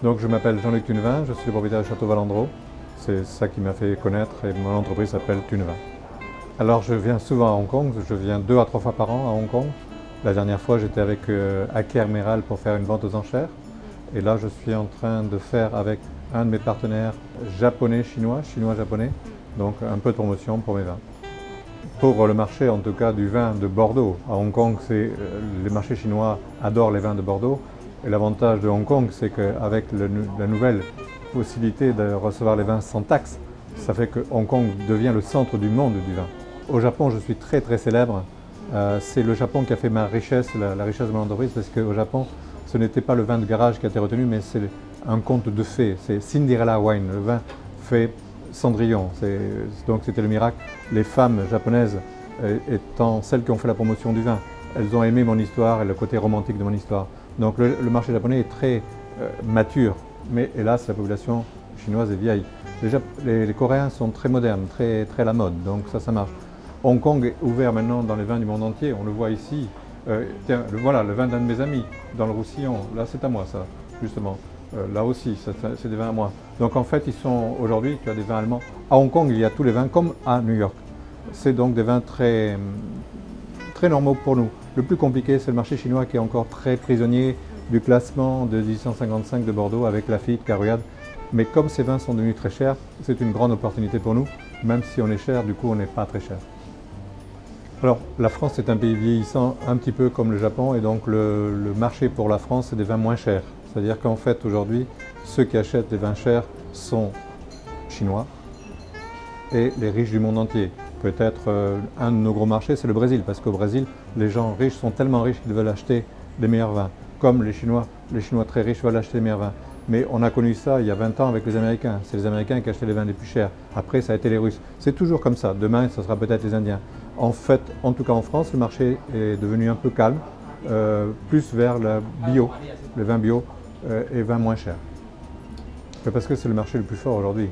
Donc je m'appelle Jean-Luc Tunevin, je suis le propriétaire du Château Valandreau. C'est ça qui m'a fait connaître et mon entreprise s'appelle Tunevin. Alors je viens souvent à Hong Kong, je viens 2 à 3 fois par an à Hong Kong. La dernière fois j'étais avec Aker Meral pour faire une vente aux enchères. Et là je suis en train de faire avec un de mes partenaires japonais-chinois, chinois-japonais, donc un peu de promotion pour mes vins. Pour le marché en tout cas du vin de Bordeaux, à Hong Kong, les marchés chinois adorent les vins de Bordeaux. Et l'avantage de Hong Kong, c'est qu'avec la nouvelle possibilité de recevoir les vins sans taxe, ça fait que Hong Kong devient le centre du monde du vin. Au Japon, je suis très très célèbre. C'est le Japon qui a fait ma richesse, la richesse de mon entreprise, parce qu'au Japon, ce n'était pas le vin de garage qui a été retenu, mais c'est un conte de fées. C'est Cinderella Wine, le vin fait Cendrillon. Donc c'était le miracle. Les femmes japonaises étant celles qui ont fait la promotion du vin, elles ont aimé mon histoire et le côté romantique de mon histoire. Donc le marché japonais est très mature, mais hélas la population chinoise est vieille. Les Coréens sont très modernes, très à la mode, donc ça marche. Hong Kong est ouvert maintenant dans les vins du monde entier, on le voit ici. Tiens, voilà le vin d'un de mes amis, dans le Roussillon, là c'est à moi ça, justement. Là aussi, c'est des vins à moi. Donc en fait, aujourd'hui, tu as des vins allemands. À Hong Kong, il y a tous les vins, comme à New York. C'est donc des vins très normaux pour nous. Le plus compliqué, c'est le marché chinois qui est encore très prisonnier du classement de 1855 de Bordeaux avec Lafite, Carouillade. Mais comme ces vins sont devenus très chers, c'est une grande opportunité pour nous. Même si on est cher, du coup, on n'est pas très cher. Alors, la France est un pays vieillissant, un petit peu comme le Japon, et donc le marché pour la France, c'est des vins moins chers. C'est-à-dire qu'en fait, aujourd'hui, ceux qui achètent des vins chers sont chinois et les riches du monde entier. Peut-être un de nos gros marchés, c'est le Brésil, parce qu'au Brésil, les gens riches sont tellement riches qu'ils veulent acheter les meilleurs vins. Comme les Chinois très riches veulent acheter les meilleurs vins. Mais on a connu ça il y a 20 ans avec les Américains. C'est les Américains qui achetaient les vins les plus chers. Après, ça a été les Russes. C'est toujours comme ça. Demain, ce sera peut-être les Indiens. En fait, en tout cas en France, le marché est devenu un peu calme, plus vers le bio, le vin bio et vin moins cher. Mais parce que c'est le marché le plus fort aujourd'hui.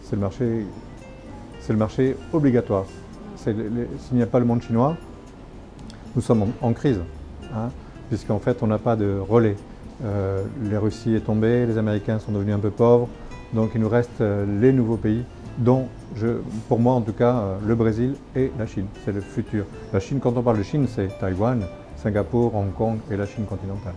C'est le marché obligatoire. S'il n'y a pas le monde chinois, nous sommes en crise, hein, puisqu'en fait on n'a pas de relais. La Russie est tombée, les Américains sont devenus un peu pauvres, donc il nous reste les nouveaux pays, dont, pour moi en tout cas, le Brésil et la Chine. C'est le futur. La Chine, quand on parle de Chine, c'est Taïwan, Singapour, Hong Kong et la Chine continentale.